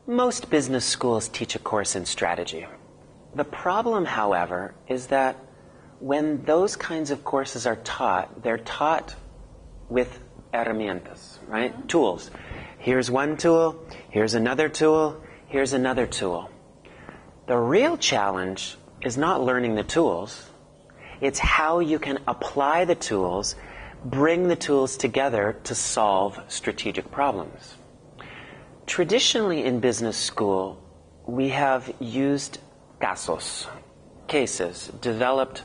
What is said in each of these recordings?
Most business schools teach a course in strategy. The problem, however, is that when those kinds of courses are taught, they're taught with herramientas, right? Tools. Here's one tool, here's another tool, here's another tool. The real challenge is not learning the tools. It's how you can apply the tools, bring the tools together to solve strategic problems. Traditionally in business school, we have used cases, developed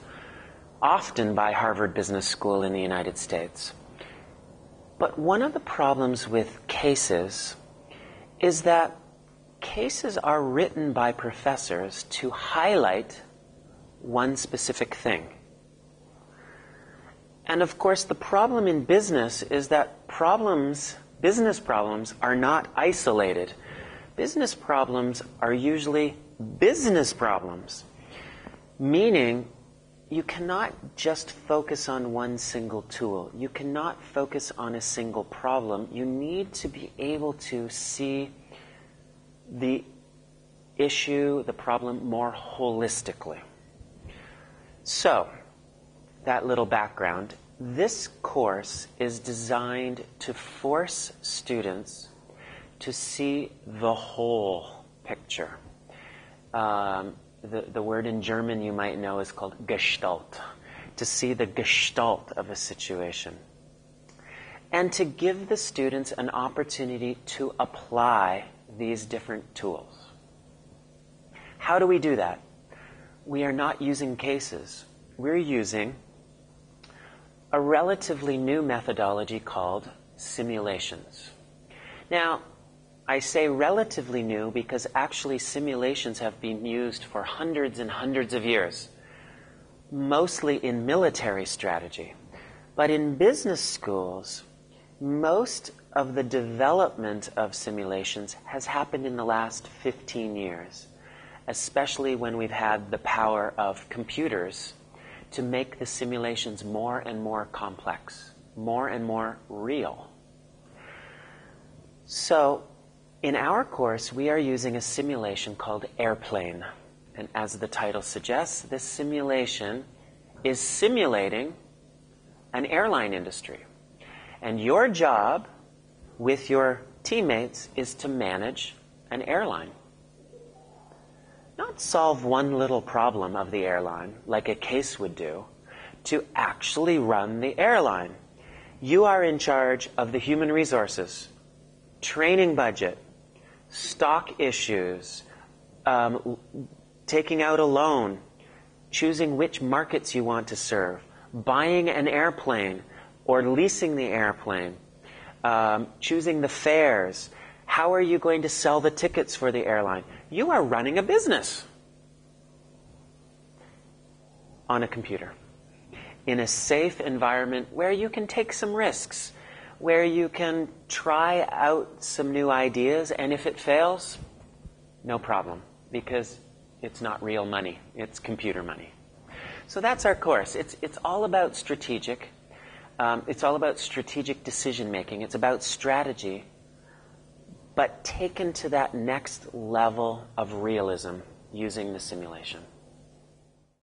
often by Harvard Business School in the United States. But one of the problems with cases is that cases are written by professors to highlight one specific thing. And of course, the problem in business is that business problems are not isolated. Business problems are usually business problems, meaning you cannot just focus on one single tool. You cannot focus on a single problem. You need to be able to see the issue, the problem, more holistically. So, that little background. This course is designed to force students to see the whole picture. The word in German you might know is called Gestalt. To see the Gestalt of a situation. And to give the students an opportunity to apply these different tools. How do we do that? We are not using cases. We're using a relatively new methodology called simulations. Now, I say relatively new because actually simulations have been used for hundreds and hundreds of years, mostly in military strategy. But in business schools, most of the development of simulations has happened in the last 15 years, especially when we've had the power of computers to make the simulations more and more complex, more and more real. So, in our course, we are using a simulation called Airplane. And as the title suggests, this simulation is simulating an airline industry. And your job with your teammates is to manage an airline. Not solve one little problem of the airline, like a case would do, to actually run the airline. You are in charge of the human resources, training budget, stock issues, taking out a loan, choosing which markets you want to serve, buying an airplane or leasing the airplane, choosing the fares. How are you going to sell the tickets for the airline? You are running a business on a computer in a safe environment where you can take some risks, where you can try out some new ideas, and if it fails, no problem, because it's not real money, it's computer money. So that's our course. It's all about strategic. It's all about strategic decision making. It's about strategy, but taken to that next level of realism using the simulation.